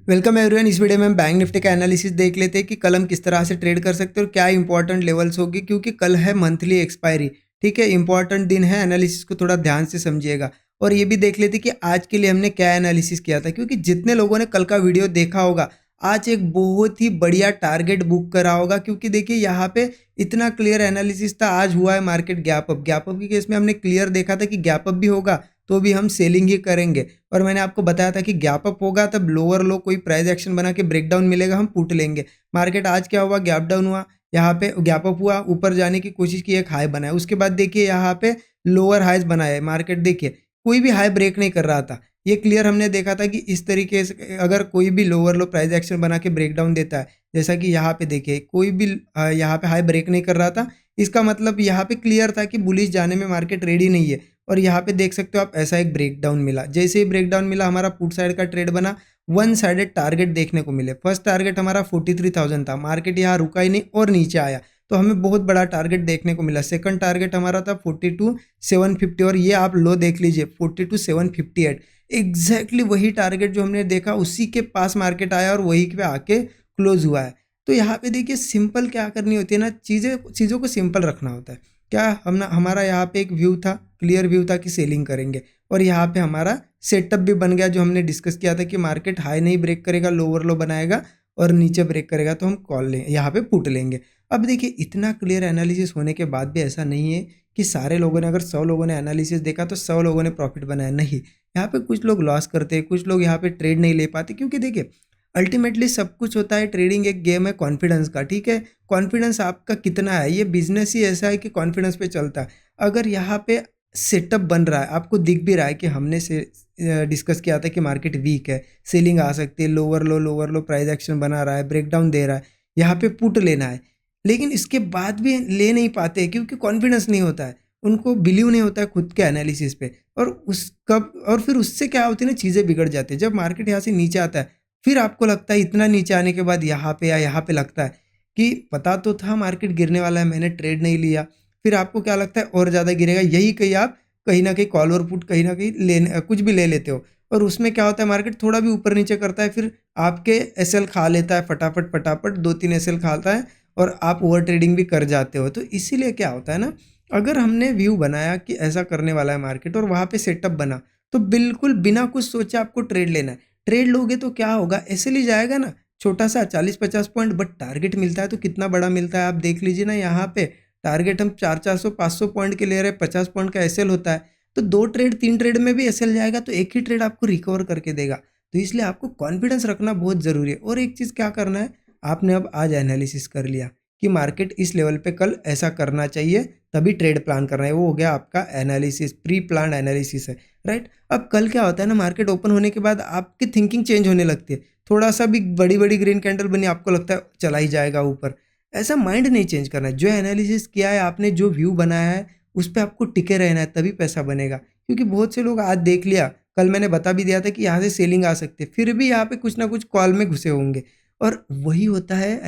Welcome everyone. इस video में हम बैंक निफ्टी का एनालिसिस देख लेते हैं कि कल हम किस तरह से ट्रेड कर सकते हैं और क्या इंपॉर्टेंट लेवल्स होगी, क्योंकि कल है मंथली एक्सपायरी। ठीक है, इंपॉर्टेंट दिन है, एनालिसिस को थोड़ा ध्यान से समझिएगा। और ये भी देख लेते कि आज के लिए हमने क्या एनालिसिस किया था, क्योंकि जितने लोगों ने कल का वीडियो देखा होगा आज एक बहुत ही बढ़िया टारगेट बुक करा होगा, क्योंकि देखिए यहाँ पे इतना क्लियर एनालिसिस था। आज हुआ है market gap up. Gap up के केस में हमने क्लियर देखा था कि गैप अप भी होगा तो भी हम सेलिंग ही करेंगे। और मैंने आपको बताया था कि गैप अप होगा तब लोअर लो कोई प्राइस एक्शन बना के ब्रेकडाउन मिलेगा, हम पुट लेंगे। मार्केट आज क्या हुआ, गैप डाउन हुआ, यहाँ पे गैप अप हुआ, ऊपर जाने की कोशिश की, एक हाई बनाया, उसके बाद देखिए यहाँ पे लोअर हाइज बनाया। मार्केट देखिए कोई भी हाई ब्रेक नहीं कर रहा था। ये क्लियर हमने देखा था कि इस तरीके से अगर कोई भी लोअर लो प्राइस एक्शन बना के ब्रेकडाउन देता है, जैसा कि यहाँ पे देखिए कोई भी यहाँ पे हाई ब्रेक नहीं कर रहा था, इसका मतलब यहाँ पे क्लियर था कि बुलिश जाने में मार्केट रेडी नहीं है। और यहाँ पे देख सकते हो आप, ऐसा एक ब्रेकडाउन मिला। जैसे ही ब्रेकडाउन मिला हमारा पुट साइड का ट्रेड बना, वन साइडेड टारगेट देखने को मिले। फर्स्ट टारगेट हमारा 43,000 था, मार्केट यहाँ रुका ही नहीं और नीचे आया तो हमें बहुत बड़ा टारगेट देखने को मिला। सेकंड टारगेट हमारा था 42,750 और ये आप लो देख लीजिए 42,758। एग्जैक्टली वही टारगेट जो हमने देखा उसी के पास मार्केट आया और वही पे आके क्लोज हुआ है। तो यहाँ पे देखिए सिंपल क्या करनी होती है ना, चीज़ों को सिंपल रखना होता है। क्या हमारा यहाँ पे एक व्यू था, क्लियर व्यू था कि सेलिंग करेंगे, और यहाँ पे हमारा सेटअप भी बन गया जो हमने डिस्कस किया था कि मार्केट हाई नहीं ब्रेक करेगा, लोअर लो बनाएगा और नीचे ब्रेक करेगा तो हम कॉल लेंगे, यहाँ पे पुट लेंगे। अब देखिए इतना क्लियर एनालिसिस होने के बाद भी ऐसा नहीं है कि सारे लोगों ने, अगर 100 लोगों ने एनालिसिस देखा तो 100 लोगों ने प्रॉफिट बनाया, नहीं। यहाँ पे कुछ लोग लॉस करते हैं, कुछ लोग यहाँ पे ट्रेड नहीं ले पाते, क्योंकि देखिए अल्टीमेटली सब कुछ होता है। ट्रेडिंग एक गेम है कॉन्फिडेंस का। ठीक है, कॉन्फिडेंस आपका कितना है, ये बिजनेस ही ऐसा है कि कॉन्फिडेंस पे चलता है। अगर यहाँ पे सेटअप बन रहा है, आपको दिख भी रहा है कि हमने से डिस्कस किया था कि मार्केट वीक है, सेलिंग आ सकती है, लोअर लो प्राइस एक्शन बना रहा है, ब्रेकडाउन दे रहा है, यहाँ पे पुट लेना है, लेकिन इसके बाद भी ले नहीं पाते क्योंकि कॉन्फिडेंस नहीं होता है, उनको बिलीव नहीं होता है खुद के एनालिसिस पे। और उस कब और फिर उससे क्या होती है ना, चीज़ें बिगड़ जाती है। जब मार्केट यहाँ से नीचे आता है फिर आपको लगता है, इतना नीचे आने के बाद यहाँ पे या यहाँ पे लगता है कि पता तो था मार्केट गिरने वाला है, मैंने ट्रेड नहीं लिया। फिर आपको क्या लगता है और ज़्यादा गिरेगा, यही कहीं आप कहीं ना कहीं कॉल और पुट कहीं ना कहीं कुछ भी ले लेते हो। और उसमें क्या होता है, मार्केट थोड़ा भी ऊपर नीचे करता है, फिर आपके एसएल खा लेता है, फटाफट फटाफट 2-3 एसएल खाता है और आप ओवर ट्रेडिंग भी कर जाते हो। तो इसीलिए क्या होता है ना, अगर हमने व्यू बनाया कि ऐसा करने वाला है मार्केट और वहाँ पे सेटअप बना, तो बिल्कुल बिना कुछ सोचे आपको ट्रेड लेना है। ट्रेड लोगे तो क्या होगा, ऐसे ले जाएगा ना, छोटा सा 40-50 पॉइंट, बट टारगेट मिलता है तो कितना बड़ा मिलता है आप देख लीजिए ना। यहाँ पे टारगेट हम 400-500 पॉइंट के ले रहे हैं, 50 पॉइंट का एसएल होता है, तो 2 ट्रेड 3 ट्रेड में भी एसएल जाएगा तो एक ही ट्रेड आपको रिकवर करके देगा। तो इसलिए आपको कॉन्फिडेंस रखना बहुत ज़रूरी है। और एक चीज़ क्या करना है, आपने अब आज एनालिसिस कर लिया कि मार्केट इस लेवल पे कल ऐसा करना चाहिए, तभी ट्रेड प्लान करना है, वो हो गया आपका एनालिसिस, प्री प्लान एनालिसिस है, राइट। अब कल क्या होता है ना, मार्केट ओपन होने के बाद आपकी थिंकिंग चेंज होने लगती है। थोड़ा सा भी बड़ी बड़ी ग्रीन कैंडल बनी, आपको लगता है चला ही जाएगा ऊपर। ऐसा माइंड नहीं चेंज करना है। जो एनालिसिस किया है आपने, जो व्यू बनाया है, उस पर आपको टिके रहना है, तभी पैसा बनेगा। क्योंकि बहुत से लोग आज देख लिया, कल मैंने बता भी दिया था कि यहाँ से सेलिंग आ सकती है, फिर भी यहाँ पे कुछ ना कुछ कॉल में घुसे होंगे। और वही होता है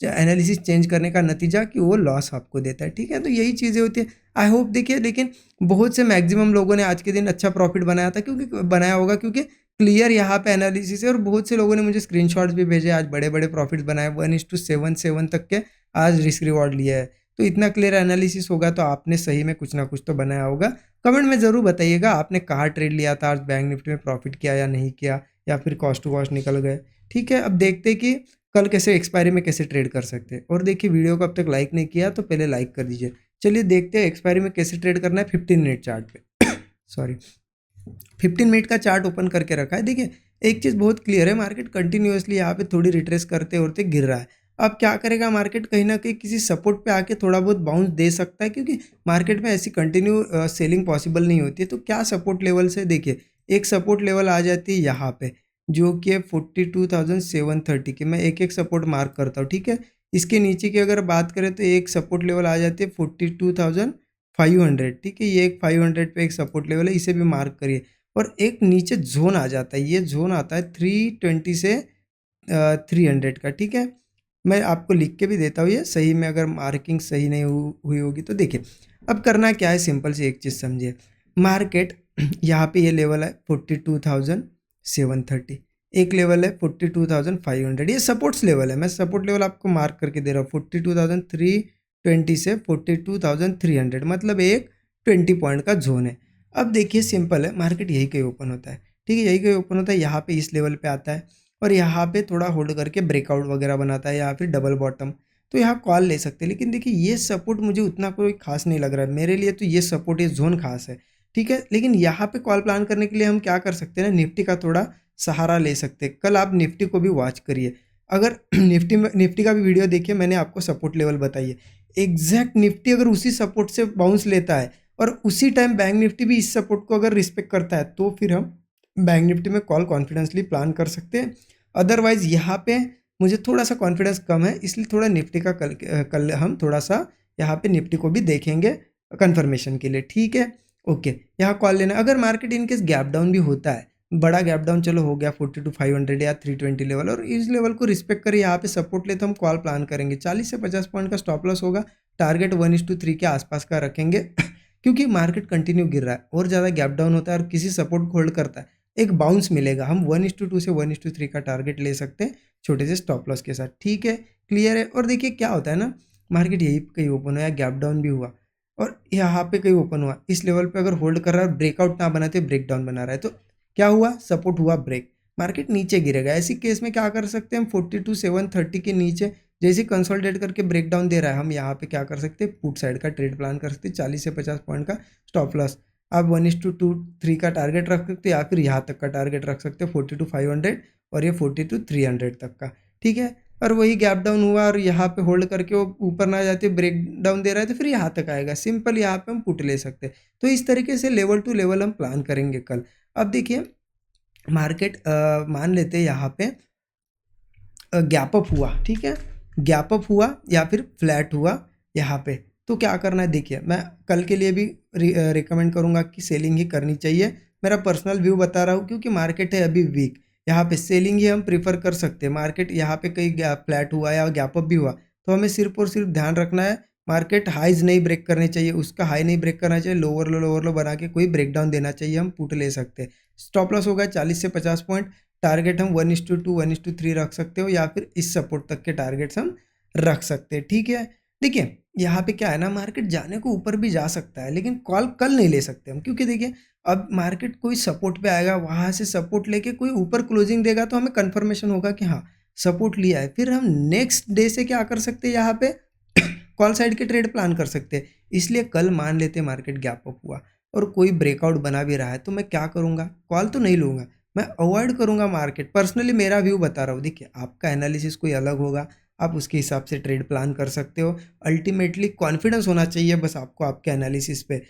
एनालिसिस चेंज करने का नतीजा, कि वो लॉस आपको देता है। ठीक है, तो यही चीज़ें होती है। आई होप देखिए, लेकिन बहुत से मैक्सिमम लोगों ने आज के दिन अच्छा प्रॉफिट बनाया था, क्योंकि बनाया होगा क्योंकि क्लियर यहाँ पे एनालिसिस है। और बहुत से लोगों ने मुझे स्क्रीनशॉट्स भी भेजे, आज बड़े बड़े प्रॉफिट्स बनाए, 1:7 तक के आज रिस्क रिवॉर्ड लिया है। तो इतना क्लियर एनालिसिस होगा तो आपने सही में कुछ ना कुछ तो बनाया होगा। कमेंट में ज़रूर बताइएगा आपने कहाँ ट्रेड लिया था, आज बैंक निफ्टी में प्रॉफिट किया या नहीं किया, या फिर कॉस्ट टू कॉस्ट निकल गए। ठीक है, अब देखते हैं कि कल कैसे एक्सपायरी में कैसे ट्रेड कर सकते हैं। और देखिए वीडियो को अब तक लाइक नहीं किया तो पहले लाइक कर दीजिए। चलिए देखते हैं एक्सपायरी में कैसे ट्रेड करना है 15 मिनट चार्ट पे। सॉरी, 15 मिनट का चार्ट ओपन करके रखा है। देखिए एक चीज़ बहुत क्लियर है, मार्केट कंटिन्यूअसली यहाँ पे थोड़ी रिट्रेस करते होते गिर रहा है। अब क्या करेगा मार्केट, कहीं ना कहीं किसी सपोर्ट पे आके थोड़ा बहुत बाउंस दे सकता है, क्योंकि मार्केट में ऐसी कंटिन्यू सेलिंग पॉसिबल नहीं होती है। तो क्या सपोर्ट लेवल से, देखिए एक सपोर्ट लेवल आ जाती है यहाँ पे, जो कि है 42,730 की। मैं एक एक सपोर्ट मार्क करता हूँ, ठीक है। इसके नीचे की अगर बात करें तो एक सपोर्ट लेवल आ जाती है 42,500, ठीक है। ये एक 500 पे एक सपोर्ट लेवल है, इसे भी मार्क करिए। और एक नीचे जोन आ जाता है, ये जोन आता है 320 से 300 का, ठीक है। मैं आपको लिख के भी देता हूँ ये सही में, अगर मार्किंग सही नहीं हुई होगी तो देखिए। अब करना क्या है, सिंपल सी एक चीज़ समझिए। मार्केट यहाँ पे ये लेवल है 42,730, एक लेवल है 42,500, ये सपोर्ट्स लेवल है, मैं सपोर्ट लेवल आपको मार्क करके दे रहा हूँ 42,320 से 42,300, मतलब एक 20 पॉइंट का जोन है। अब देखिए सिंपल है, मार्केट यही कहीं ओपन होता है, ठीक है, यही कहीं ओपन होता है, यहाँ पे इस लेवल पे आता है और यहाँ पे थोड़ा होल्ड करके ब्रेकआउट वगैरह बनाता है या फिर डबल बॉटम, तो यहाँ कॉल ले सकते हैं। लेकिन देखिए ये सपोर्ट मुझे उतना कोई खास नहीं लग रहा है, मेरे लिए तो ये सपोर्ट, ये जोन खास है, ठीक है। लेकिन यहाँ पे कॉल प्लान करने के लिए हम क्या कर सकते हैं ना, निफ्टी का थोड़ा सहारा ले सकते हैं। कल आप निफ्टी को भी वॉच करिए, अगर निफ्टी का भी वीडियो देखिए, मैंने आपको सपोर्ट लेवल बताइए, एग्जैक्ट निफ्टी अगर उसी सपोर्ट से बाउंस लेता है और उसी टाइम बैंक निफ्टी भी इस सपोर्ट को अगर रिस्पेक्ट करता है, तो फिर हम बैंक निफ्टी में कॉल कॉन्फिडेंसली प्लान कर सकते हैं। अदरवाइज यहाँ पे मुझे थोड़ा सा कॉन्फिडेंस कम है, इसलिए थोड़ा निफ्टी का कल हम थोड़ा सा यहाँ पे निफ्टी को भी देखेंगे कंफर्मेशन के लिए, ठीक है। ओके, यहाँ कॉल लेना, अगर मार्केट इनकेस गैप डाउन भी होता है, बड़ा गैप डाउन चलो हो गया 42,500 या 320 लेवल, और इस लेवल को रिस्पेक्ट करें, यहाँ पे सपोर्ट ले तो हम कॉल प्लान करेंगे। 40 से 50 पॉइंट का स्टॉप लॉस होगा, टारगेट 1:3 के आसपास का रखेंगे क्योंकि मार्केट कंटिन्यू गिर रहा है और ज़्यादा गैप डाउन होता है और किसी सपोर्ट को होल्ड करता है, एक बाउंस मिलेगा, हम 1:2 से 1:3 का टारगेट ले सकते हैं छोटे से स्टॉप लॉस के साथ, ठीक है, क्लियर है। और देखिए क्या होता है ना, मार्केट यही कहीं ओपन हुआ या गैप डाउन भी हुआ और यहाँ पे कहीं ओपन हुआ, इस लेवल पे अगर होल्ड कर रहा है, ब्रेकआउट ना बनाते ब्रेक डाउन बना रहा है, तो क्या हुआ, सपोर्ट हुआ ब्रेक, मार्केट नीचे गिरेगा। ऐसी केस में क्या कर सकते हैं हम, 42,730 के नीचे जैसे कंसोलिडेट करके ब्रेक डाउन दे रहा है, हम यहाँ पे क्या कर सकते हैं, पुट साइड का ट्रेड प्लान कर सकते हैं, 40 से 50 पॉइंट का स्टॉप लॉस, आप 1:2-3 का टारगेट रख सकते हैं या फिर यहाँ तक का टारगेट रख सकते हैं 42,500 और ये 42,300 तक का, ठीक है। और वही गैप डाउन हुआ और यहाँ पे होल्ड करके वो ऊपर ना जाते ब्रेक डाउन दे रहा है, तो फिर यहाँ तक आएगा, सिंपल यहाँ पे हम पुट ले सकते हैं। तो इस तरीके से लेवल टू लेवल हम प्लान करेंगे कल। अब देखिए मार्केट मान लेते हैं यहाँ पे गैप अप हुआ, ठीक है, गैप अप हुआ या फिर फ्लैट हुआ यहाँ पे, तो क्या करना है, देखिए मैं कल के लिए भी रिकमेंड करूँगा कि सेलिंग ही करनी चाहिए, मेरा पर्सनल व्यू बता रहा हूँ, क्योंकि मार्केट है अभी वीक, यहाँ पे सेलिंग ही हम प्रीफर कर सकते हैं। मार्केट यहाँ पे कहीं फ्लैट हुआ या गैप अप भी हुआ, तो हमें सिर्फ और सिर्फ ध्यान रखना है, मार्केट हाइज नहीं ब्रेक करने चाहिए, उसका हाई नहीं ब्रेक करना चाहिए, लोअर लो बना के कोई ब्रेक डाउन देना चाहिए, हम पुट ले सकते हैं। स्टॉप लॉस होगा 40 से 50 पॉइंट, टारगेट हम 1:2 1:3 रख सकते हो या फिर इस सपोर्ट तक के टारगेट्स हम रख सकते हैं, ठीक है। देखिए यहाँ पे क्या है ना, मार्केट जाने को ऊपर भी जा सकता है, लेकिन कॉल कल नहीं ले सकते हम, क्योंकि देखिए अब मार्केट कोई सपोर्ट पे आएगा, वहां से सपोर्ट लेके कोई ऊपर क्लोजिंग देगा, तो हमें कंफर्मेशन होगा कि हाँ सपोर्ट लिया है, फिर हम नेक्स्ट डे से क्या कर सकते हैं, यहाँ पे कॉल साइड के ट्रेड प्लान कर सकते हैं। इसलिए कल मान लेते मार्केट गैप अप हुआ और कोई ब्रेकआउट बना भी रहा है, तो मैं क्या करूँगा, कॉल तो नहीं लूँगा, मैं अवॉइड करूँगा मार्केट। पर्सनली मेरा व्यू बता रहा हूँ, देखिए आपका एनालिसिस कोई अलग होगा, आप उसके हिसाब से ट्रेड प्लान कर सकते हो। अल्टीमेटली कॉन्फिडेंस होना चाहिए बस आपको आपके एनालिसिस पे,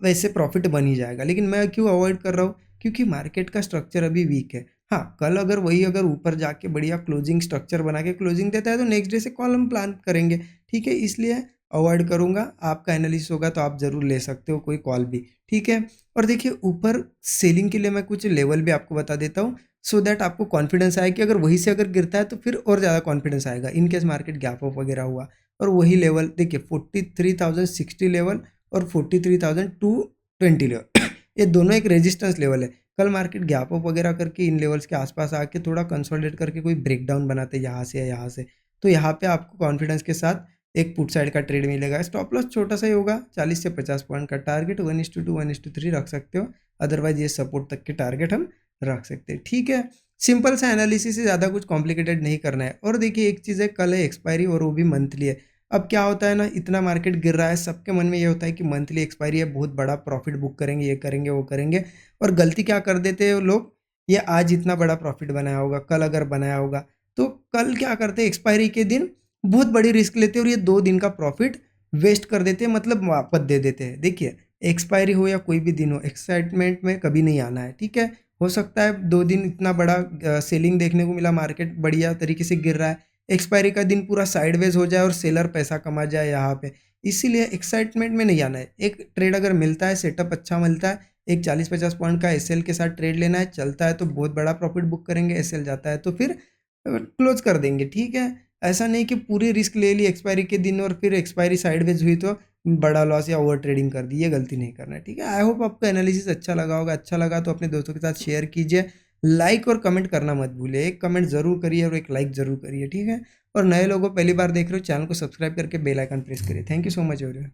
वैसे प्रॉफिट बन ही जाएगा। लेकिन मैं क्यों अवॉइड कर रहा हूँ, क्योंकि मार्केट का स्ट्रक्चर अभी वीक है। हाँ, कल अगर वही अगर ऊपर जाके बढ़िया क्लोजिंग स्ट्रक्चर बना के क्लोजिंग देता है, तो नेक्स्ट डे से कॉल हम प्लान करेंगे, ठीक है, इसलिए अवॉइड करूँगा। आपका एनालिसिस होगा तो आप ज़रूर ले सकते हो कोई कॉल भी, ठीक है। और देखिए ऊपर सेलिंग के लिए मैं कुछ लेवल भी आपको बता देता हूँ, सो दैट आपको कॉन्फिडेंस आए कि अगर वहीं से अगर गिरता है तो फिर और ज़्यादा कॉन्फिडेंस आएगा, in case market gap up वगैरह हुआ। और वही लेवल देखिए 43,060 लेवल और 43,220 लेवल ये दोनों एक रेजिस्टेंस लेवल है। कल मार्केट गैप अप वगैरह करके इन लेवल्स के आसपास आके थोड़ा कंसोलिडेट करके कोई ब्रेकडाउन बनाते यहाँ से या यहाँ से, तो यहाँ पे आपको कॉन्फिडेंस के साथ एक पुट साइड का ट्रेड मिलेगा। स्टॉप लॉस छोटा सा ही होगा, 40 से 50 पॉइंट का, टारगेट 1:2 1:3 रख सकते हो, अदरवाइज ये सपोर्ट तक के टारगेट हम रख सकते हैं, ठीक है। सिंपल सा एनालिसिस से, ज़्यादा कुछ कॉम्प्लिकेटेड नहीं करना है। और देखिए एक चीज़ है, कल है एक्सपायरी और वो भी मंथली है। अब क्या होता है ना, इतना मार्केट गिर रहा है, सबके मन में ये होता है कि मंथली एक्सपायरी है, बहुत बड़ा प्रॉफिट बुक करेंगे, ये करेंगे वो करेंगे, और गलती क्या कर देते हैं लोग, ये आज इतना बड़ा प्रॉफिट बनाया होगा, कल अगर बनाया होगा, तो कल क्या करते हैं, एक्सपायरी के दिन बहुत बड़ी रिस्क लेते हैं और ये 2 दिन का प्रॉफिट वेस्ट कर देते हैं, मतलब वापस दे देते हैं। देखिए एक्सपायरी हो या कोई भी दिन हो, एक्साइटमेंट में कभी नहीं आना है, ठीक है। हो सकता है 2 दिन इतना बड़ा सेलिंग देखने को मिला, मार्केट बढ़िया तरीके से गिर रहा है, एक्सपायरी का दिन पूरा साइडवेज हो जाए और सेलर पैसा कमा जाए यहाँ पे, इसीलिए एक्साइटमेंट में नहीं आना है। एक ट्रेड अगर मिलता है, सेटअप अच्छा मिलता है, एक 40-50 पॉइंट का एसएल के साथ ट्रेड लेना है, चलता है तो बहुत बड़ा प्रॉफिट बुक करेंगे, एसएल जाता है तो फिर क्लोज कर देंगे, ठीक है। ऐसा नहीं कि पूरी रिस्क ले ली एक्सपायरी के दिन और फिर एक्सपायरी साइडवेज हुई तो बड़ा लॉस या ओवर ट्रेडिंग कर दी, ये गलती नहीं करना है, ठीक है। आई होप आपको एनालिसिस अच्छा लगा होगा, अच्छा लगा तो अपने दोस्तों के साथ शेयर कीजिए। लाइक और कमेंट करना मत भूलिए, एक कमेंट ज़रूर करिए और एक लाइक ज़रूर करिए, ठीक है। और नए लोगों पहली बार देख रहे हो, चैनल को सब्सक्राइब करके बेल आइकन प्रेस करिए। Thank you so much everyone.